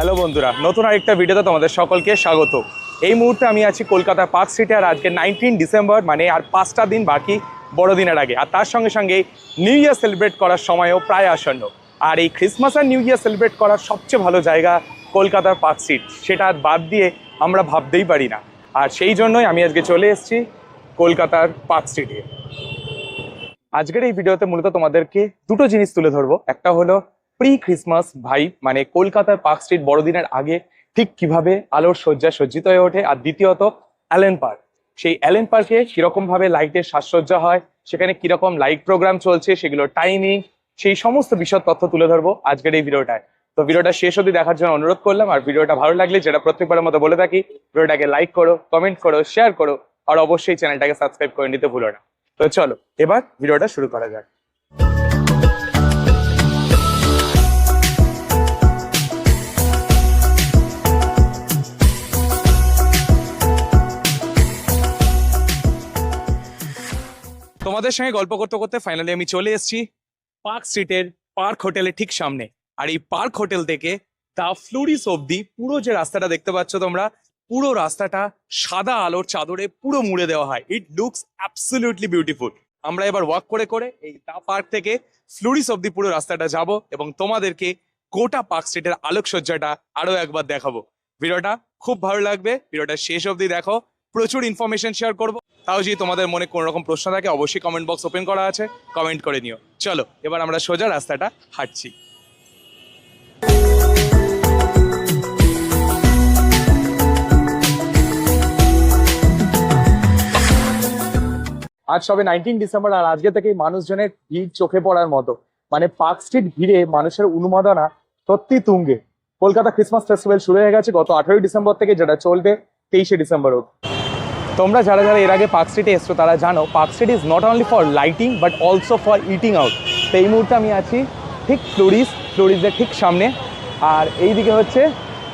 Hello বন্ধুরা, নতুন আরেকটা ভিডিওতে তোমাদের সকলকে স্বাগত। এই মুহূর্তে আমি আছি কলকাতার পার্ক স্ট্রিটে। আর আজকে 19 ডিসেম্বর, মানে আর 5টা দিন বাকি বড়দিনের আগে। আর তার সঙ্গে সঙ্গে নিউ ইয়ার সেলিব্রেট করার সময়ও প্রায় আসন্ন। আর এই ক্রিসমাস আর নিউ ইয়ার সেলিব্রেট করার সবচেয়ে ভালো জায়গা কলকাতার পার্ক স্ট্রিট, সেটা বাদ দিয়ে আমরা ভাবতেই পারি না। আর সেই জন্যই আমি আজকে চলে এসেছি কলকাতার পার্ক স্ট্রিটে। আজকের এই ভিডিওতে মূলত তোমাদেরকে দুটো জিনিস তুলে ধরবো। একটা হলো প্রি ক্রিসমাস ভাইব, মানে কলকাতার পার্ক স্ট্রিট বড়দিনের আগে ঠিক কিভাবে আলোর সজ্জায় সজ্জিত হয়ে ওঠে। আর দ্বিতীয়ত অ্যালেন পার্ক, সেই অ্যালেন পার্কে কিরকম ভাবে লাইটের সাজসজ্জা হয়, সেখানে কিরকম লাইট প্রোগ্রাম চলছে, সেগুলোর টাইমিং, সেই সমস্ত বিষয় তথ্য তুলে ধরবো আজকের এই ভিডিওটায়। তো ভিডিওটা শেষ অবধি দেখার জন্য অনুরোধ করলাম। আর ভিডিওটা ভালো লাগলে, যেটা প্রত্যেকবারের মতো বলে থাকি, ভিডিওটাকে লাইক করো, কমেন্ট করো, শেয়ার করো, আর অবশ্যই চ্যানেলটাকে সাবস্ক্রাইব করে নিতে ভুলো না। তো চলো এবার ভিডিওটা শুরু করা যাক। তোমাদের সঙ্গে গল্প করতে করতে ফাইনালি আমি চলে এসেছি পার্ক স্ট্রিটের পার্ক হোটেলের ঠিক সামনে। আর এই পার্ক হোটেল থেকে দা ফ্লোরিস অব্দি পুরো যে রাস্তাটা দেখতে পাচ্ছ তোমরা, পুরো রাস্তাটা সাদা আলোর চাদরে পুরো মুড়ে দেওয়া হয়। It looks absolutely beautiful. আমরা এবার ওয়াক করে করে এই দা পার্ক থেকে ফ্লোরিস অব্দি পুরো রাস্তাটা যাব এবং তোমাদেরকে গোটা পার্ক স্ট্রিটের আলোকসজ্জাটা আরো একবার দেখাবো। ভিডিওটা খুব ভালো লাগবে, ভিডিওটা শেষ অব্দি দেখো। প্রচুর ইনফরমেশন শেয়ার করবো। তাও যদি তোমাদের মনে কোনো রকম প্রশ্ন থাকে, অবশ্যই কমেন্ট বক্স ওপেন করা আছে, কমেন্ট করে নিও। চলো এবার আমরা সোজা রাস্তাটা হাঁটছি। আজ সবে 19 ডিসেম্বর, আর আজকে থেকেই মানুষজনের ভিড় চোখে পড়ার মতো। মানে পার্ক স্ট্রিট ভিড়ে মানুষের উন্মাদনা সত্যি তুঙ্গে। কলকাতা ক্রিসমাস ফেস্টিভ্যাল শুরু হয়ে গেছে গত 18 ডিসেম্বর থেকে, যেটা চলবে 23 ডিসেম্বর অবধি। তোমরা যারা যারা এর আগে পার্ক স্ট্রিটে এসছো তারা জানো, park street is not only for lighting but also for eating out. তো এই মুহূর্তে আমি আছি ঠিক ফ্লোরিসের ঠিক সামনে। আর এইদিকে হচ্ছে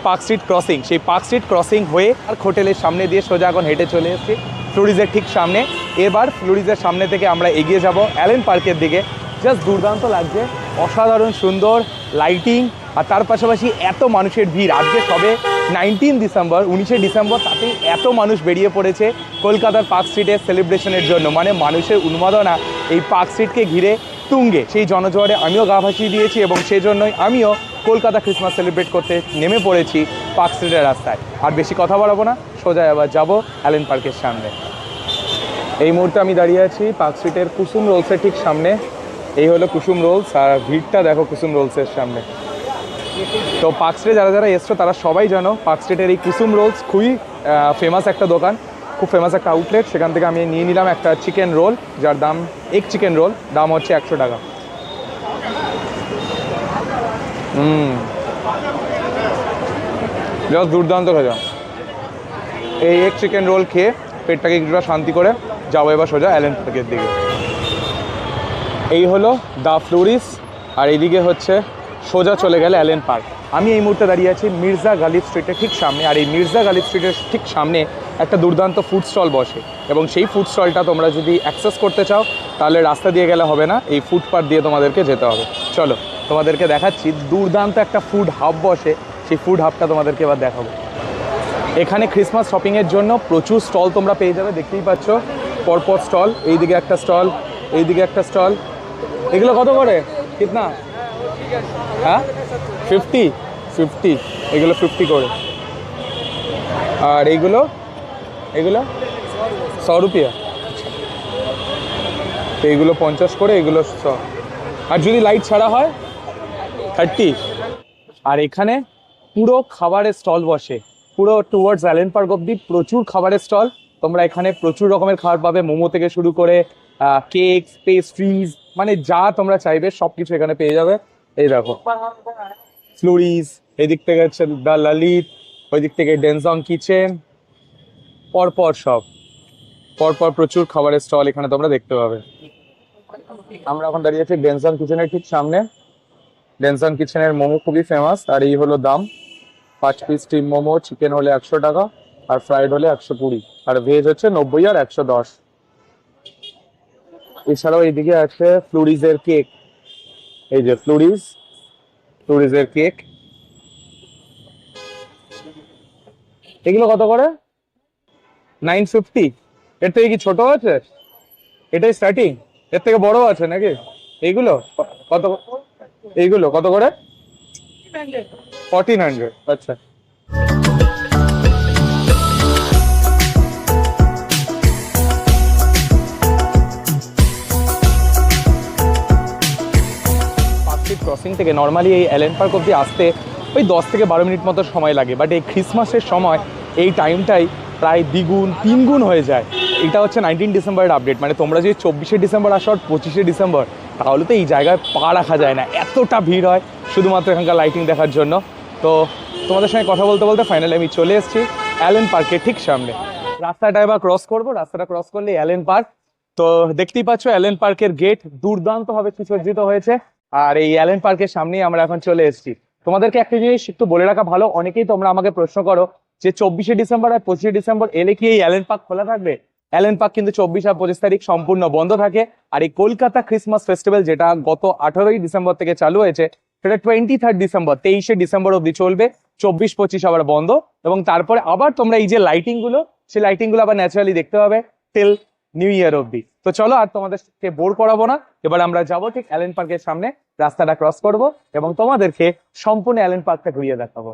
পার্ক স্ট্রিট ক্রসিং। সেই পার্ক স্ট্রিট ক্রসিং হয়ে আর হোটেলের সামনে দিয়ে সোজা এখন হেঁটে চলে এসেছি ফ্লোরিসের ঠিক সামনে। এবার ফ্লোরিসের সামনে থেকে আমরা এগিয়ে যাব অ্যালেন পার্কের দিকে। জাস্ট দুর্দান্ত লাগছে, অসাধারণ সুন্দর লাইটিং, আর তার পাশাপাশি এত মানুষের ভিড়। আজকে সবে 19 ডিসেম্বর, 19 ডিসেম্বর, তাতে এত মানুষ বেরিয়ে পড়েছে কলকাতার পার্ক স্ট্রিটের সেলিব্রেশনের জন্য। মানে মানুষের উন্মাদনা এই পার্ক স্ট্রিটকে ঘিরে তুঙ্গে। সেই জনজোয়ারে আমিও গা ভাসিয়ে দিয়েছি এবং সেই জন্যই আমিও কলকাতা ক্রিসমাস সেলিব্রেট করতে নেমে পড়েছি পার্ক স্ট্রিটের রাস্তায়। আর বেশি কথা বাড়াবো না, সোজা এবার যাবো অ্যালেন পার্কের সামনে। এই মুহূর্তে আমি দাঁড়িয়ে আছি পার্ক স্ট্রিটের কুসুম রোলসের ঠিক সামনে। এই হলো কুসুম রোলস, আর ভিড়টা দেখো কুসুম রোলসের সামনে। তো পার্ক স্ট্রিটে যারা যারা এসছো তারা সবাই জানো, পার্ক স্ট্রিটের এই কুসুম রোলস খুবই ফেমাস একটা দোকান, খুব ফেমাস একটা আউটলেট। সেখান থেকে আমি নিয়ে নিলাম একটা চিকেন রোল, যার দাম এক চিকেন রোল দাম হচ্ছে 100 টাকা। জাস্ট দুর্দান্ত খেলাম। এই এক চিকেন রোল খেয়ে পেটটাকে কিছুটা শান্তি করে যাবো এবার সোজা অ্যালেন পার্কের দিকে। এই হলো দা ফ্লোরিস, আর এইদিকে হচ্ছে সোজা চলে গেলে অ্যালেন পার্ক। আমি এই মুহূর্তে দাঁড়িয়ে আছি মির্জা গালিব স্ট্রিটের ঠিক সামনে। আর এই মির্জা গালিব স্ট্রিটের ঠিক সামনে একটা দুর্দান্ত ফুড স্টল বসে, এবং সেই ফুড স্টলটা তোমরা যদি অ্যাক্সেস করতে চাও তাহলে রাস্তা দিয়ে গেলে হবে না, এই ফুটপাথ দিয়ে তোমাদেরকে যেতে হবে। চলো তোমাদেরকে দেখাচ্ছি, দুর্দান্ত একটা ফুড হাব বসে, সেই ফুড হাবটা তোমাদেরকে এবার দেখাবো। এখানে ক্রিসমাস শপিংয়ের জন্য প্রচুর স্টল তোমরা পেয়ে যাবে, দেখতেই পাচ্ছ পরপর স্টল। এইদিকে একটা স্টল, এইদিকে একটা স্টল। এগুলো কত করে? কিতনা? হ্যাঁ 50 এগুলো 50 করে। আর এইগুলো 100 রুপিয়া। তো এইগুলো 50 করে, এগুলো 100। আর যদি লাইট ছাড়া হয় 30। আর এখানে পুরো খাবারের স্টল বসে, পুরো টুয়ার্ডস অ্যালেন পার্ক অব্দি প্রচুর খাবারের স্টল। তোমরা এখানে প্রচুর রকমের খাবার পাবে, মোমো থেকে শুরু করে কেকস, পেস্ট্রিজ, মানে যা তোমরা চাইবে সব কিছু এখানে পেয়ে যাবে। এই দেখো ফ্লোরিস, এদিক থেকে হচ্ছে দ্য ললিত, ওই দিক থেকে ডেনজং কিচেন, পরপর প্রচুর খাবারের স্টল এখানে তোমরা দেখতে পাবে। আমরা এখন দাঁড়িয়ে আছি ডেনজং কিচেনের ঠিক সামনে। ডেনজং কিচেনের মোমো খুবই ফেমাস, আর এই হলো দাম। 5 পিস স্টিম মোমো, চিকেন হলে 100 টাকা, আর ফ্রাইড হলে 120, আর ভেজ হচ্ছে 90 আর 110। এছাড়াও এইদিকে আছে ফ্লোরিসের কেক। এই যে ফ্লোরিসের কেক, এগুলো কত করে? 950। এর থেকে কি ছোট আছে? এটাই স্টার্টিং? এর থেকে বড় আছে নাকি? এইগুলো কত? এইগুলো কত করে? 1400। আচ্ছা। ক্রসিং থেকে নর্মালি এই অ্যালেন পার্ক অব্দি আসতে ওই 10 থেকে 12 মিনিট মতো সময় লাগে, বাট এই ক্রিসমাসের সময় এই টাইমটাই প্রায় দ্বিগুণ 3 গুণ হয়ে যায়। এটা হচ্ছে 19 ডিসেম্বরের আপডেট, মানে তোমরা যদি 24শে ডিসেম্বর আসো আর 25শে ডিসেম্বর, তাহলে তো এই জায়গায় পা রাখা যায় না, এতটা ভিড় হয় শুধুমাত্র এখানকার লাইটিং দেখার জন্য। তো তোমাদের সঙ্গে কথা বলতে বলতে ফাইনালি আমি চলে এসেছি অ্যালেন পার্কের ঠিক সামনে। রাস্তাটা এবার ক্রস করবো, রাস্তাটা ক্রস করলে অ্যালেন পার্ক। তো দেখতেই পাচ্ছ অ্যালেন পার্কের গেট দুর্দান্তভাবে সুসজ্জিত হয়েছে, আর এই অ্যালেন পার্কের সামনেই আমরা এখন চলে এসেছি। তোমাদেরকে একটা জিনিস একটু বলে রাখা ভালো, অনেকেই তোমরা আমাকে প্রশ্ন করো যে 24শে ডিসেম্বর আর 25শে ডিসেম্বর এলে কি এই অ্যালেন পার্ক খোলা থাকবে? অ্যালেন পার্ক কিন্তু 24 আর 25 তারিখ সম্পূর্ণ বন্ধ থাকে। আর এই কলকাতা ক্রিসমাস ফেস্টিভ্যাল যেটা গত 18ই ডিসেম্বর থেকে চালু হয়েছে, সেটা 23 ডিসেম্বর 23শে ডিসেম্বর অব্দি চলবে, 24-25 আবার বন্ধ। এবং তারপরে আবার তোমরা এই যে লাইটিং গুলো, সেই লাইটিং গুলো আবার ন্যাচারালি দেখতে পাবে টিল নিউ ইয়ার অব্দি। তো চলো আর তোমাদেরকে বোর করাবো না, এবার আমরা যাবো ঠিক অ্যালেন পার্কের সামনে, রাস্তাটা ক্রস করব এবং তোমাদেরকে সম্পূর্ণ অ্যালেন পার্কটা ঘুরিয়ে দেখাবো।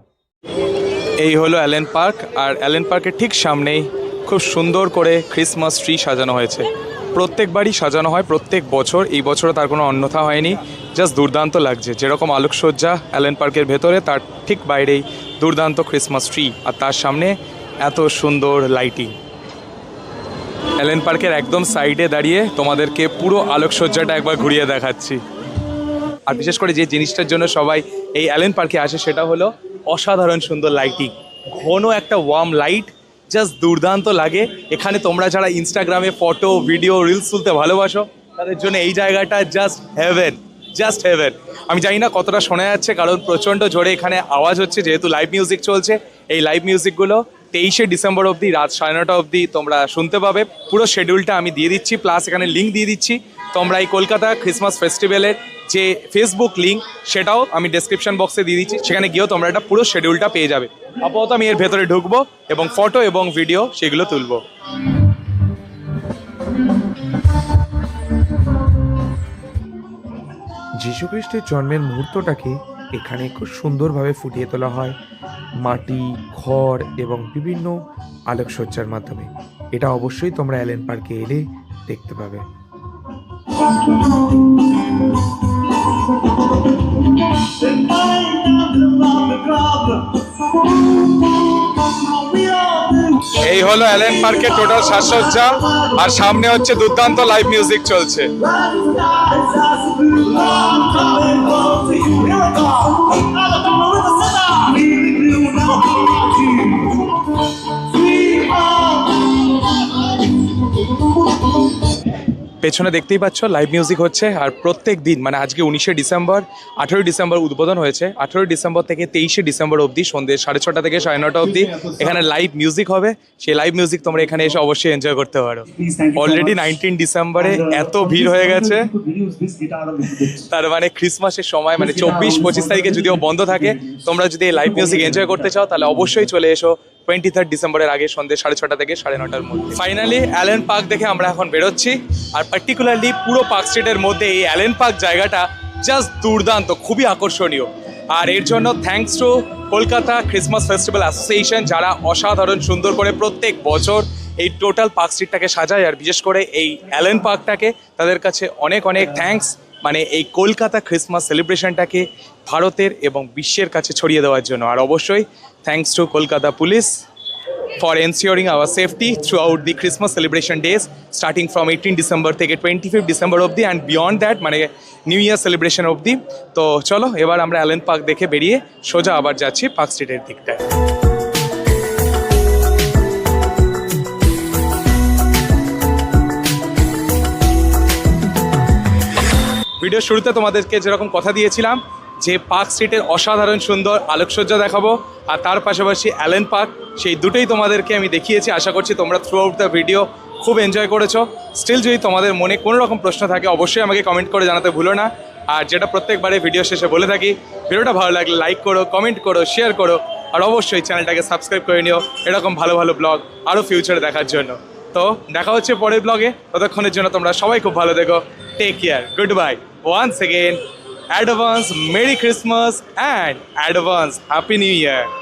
এই হলো অ্যালেন পার্ক, আর অ্যালেন পার্কের ঠিক সামনেই খুব সুন্দর করে ক্রিসমাস ট্রি সাজানো হয়েছে। প্রত্যেকবারই সাজানো হয়, প্রত্যেক বছর, এই বছরও তার কোনো অন্যথা হয়নি। জাস্ট দুর্দান্ত লাগছে, যেরকম আলোকসজ্জা অ্যালেন পার্কের ভেতরে, তার ঠিক বাইরেই দুর্দান্ত ক্রিসমাস ট্রি, আর তার সামনে এত সুন্দর লাইটিং। অ্যালেন পার্কের একদম সাইডে দাঁড়িয়ে তোমাদেরকে পুরো আলোকসজ্জাটা একবার ঘুরিয়ে দেখাচ্ছি। আর বিশেষ করে যে জিনিসটার জন্য সবাই এই অ্যালেন পার্কে আসে সেটা হলো অসাধারণ সুন্দর লাইটিং, ঘন একটা ওয়ার্ম লাইট, জাস্ট দুর্দান্ত লাগে। এখানে তোমরা যারা ইনস্টাগ্রামে ফটো ভিডিও রিলস তুলতে ভালোবাসো, তাদের জন্য এই জায়গাটা জাস্ট হেভেন, জাস্ট হেভেন। আমি জানি না কতটা শোনা যাচ্ছে, কারণ প্রচণ্ড জোরে এখানে আওয়াজ হচ্ছে, যেহেতু লাইভ মিউজিক চলছে। এই লাইভ মিউজিকগুলো 23শে ডিসেম্বর অবধি রাত 9:30 অবধি তোমরা শুনতে পাবে। পুরো শিডিউলটা আমি দিয়ে দিচ্ছি, প্লাস এখানে লিঙ্ক দিয়ে দিচ্ছি। তোমরা এই কলকাতা ক্রিসমাস ফেস্টিভ্যালের যে ফেসবুক লিঙ্ক, সেটাও আমি ডেসক্রিপশন বক্সে দিয়ে দিচ্ছি, সেখানে গিয়েও তোমরা এটা পুরো শিডিউলটা পেয়ে যাবে। আপাতত আমি এর ভেতরে ঢুকবো এবং ফটো এবং ভিডিও সেগুলো তুলবো। যীশুখ্রিস্টের জন্মের মুহূর্তটাকে এখানে খুব সুন্দরভাবে ফুটিয়ে তোলা হয় মাটি, খড় এবং বিভিন্ন আলোকসজ্জার মাধ্যমে। এটা অবশ্যই তোমরা অ্যালেন পার্কে এলে দেখতে পাবে। এই হলো অ্যালেন পার্কের টোটাল সাজসজ্জা, আর সামনে হচ্ছে দুর্দান্ত লাইভ মিউজিক চলছে। পেছনে দেখতেই পাচ্ছ লাইভ মিউজিক হচ্ছে, আর প্রত্যেক দিন মানে আজকে 19শে ডিসেম্বর, 18ই ডিসেম্বর উদ্বোধন হয়েছে, 18ই ডিসেম্বর থেকে 23শে ডিসেম্বর অবধি সন্ধ্যে 6:30 থেকে 9:30 অবধি এখানে লাইভ মিউজিক হবে। সেই লাইভ মিউজিক তোমরা এখানে এসে অবশ্যই এনজয় করতে পারো। অলরেডি 19 ডিসেম্বরে এত ভিড় হয়ে গেছে, তার মানে ক্রিসমাসের সময় মানে 24-25 তারিখে যদিও বন্ধ থাকে, তোমরা যদি এই লাইভ মিউজিক এনজয় করতে চাও তাহলে অবশ্যই চলে এসো 23 ডিসেম্বরের আগে সন্ধ্যে 6:30 থেকে 9:30 মধ্যে। ফাইনালি অ্যালেন পার্ক দেখে আমরা এখন বেরোচ্ছি, আর পার্টিকুলারলি পুরো পার্ক স্ট্রিটের মধ্যে এই অ্যালেন পার্ক জায়গাটা জাস্ট দুর্দান্ত, খুবই আকর্ষণীয়। আর এর জন্য thanks to Kolkata Christmas festival association, যারা অসাধারণ সুন্দর করে প্রত্যেক বছর এই টোটাল পার্ক স্ট্রিটটাকে সাজায়, আর বিশেষ করে এই অ্যালেন পার্কটাকে তাদের কাছে অনেক অনেক থ্যাঙ্কস, মানে এই কলকাতা ক্রিসমাস সেলিব্রেশনটাকে ভারতের এবং বিশ্বের কাছে ছড়িয়ে দেওয়ার জন্য। আর অবশ্যই thanks to Kolkata police for ensuring our safety throughout the Christmas celebration days starting from 18 December থেকে 25 December অবধি, and beyond that মানে নিউ ইয়ার সেলিব্রেশন অবধি। তো চলো এবার আমরা অ্যালেন পার্ক দেখে বেরিয়ে সোজা আবার যাচ্ছি পার্ক স্ট্রিটের দিকটায়। ভিডিও শুরুতে তোমাদেরকে যেরকম কথা দিয়েছিলাম যে পার্ক স্ট্রিটের অসাধারণ সুন্দর আলোকসজ্জা দেখাবো, আর তার পাশাপাশি অ্যালেন পার্ক, সেই দুটোই তোমাদেরকে আমি দেখিয়েছি। আশা করছি তোমরা থ্রু আউট দ্য ভিডিও খুব এনজয় করেছো। স্টিল যদি তোমাদের মনে কোনো রকম প্রশ্ন থাকে অবশ্যই আমাকে কমেন্ট করে জানাতে ভুলো না। আর যেটা প্রত্যেকবারে ভিডিও শেষে বলে থাকি, ভিডিওটা ভালো লাগলে লাইক করো, কমেন্ট করো, শেয়ার করো, আর অবশ্যই চ্যানেলটাকে সাবস্ক্রাইব করে নিও এরকম ভালো ভালো ব্লগ আরও ফিউচারে দেখার জন্য। তো দেখা হচ্ছে পরের ব্লগে, ততক্ষণের জন্য তোমরা সবাই খুব ভালো দেখো। Take care, good bye, once again advance merry Christmas and advance happy new year.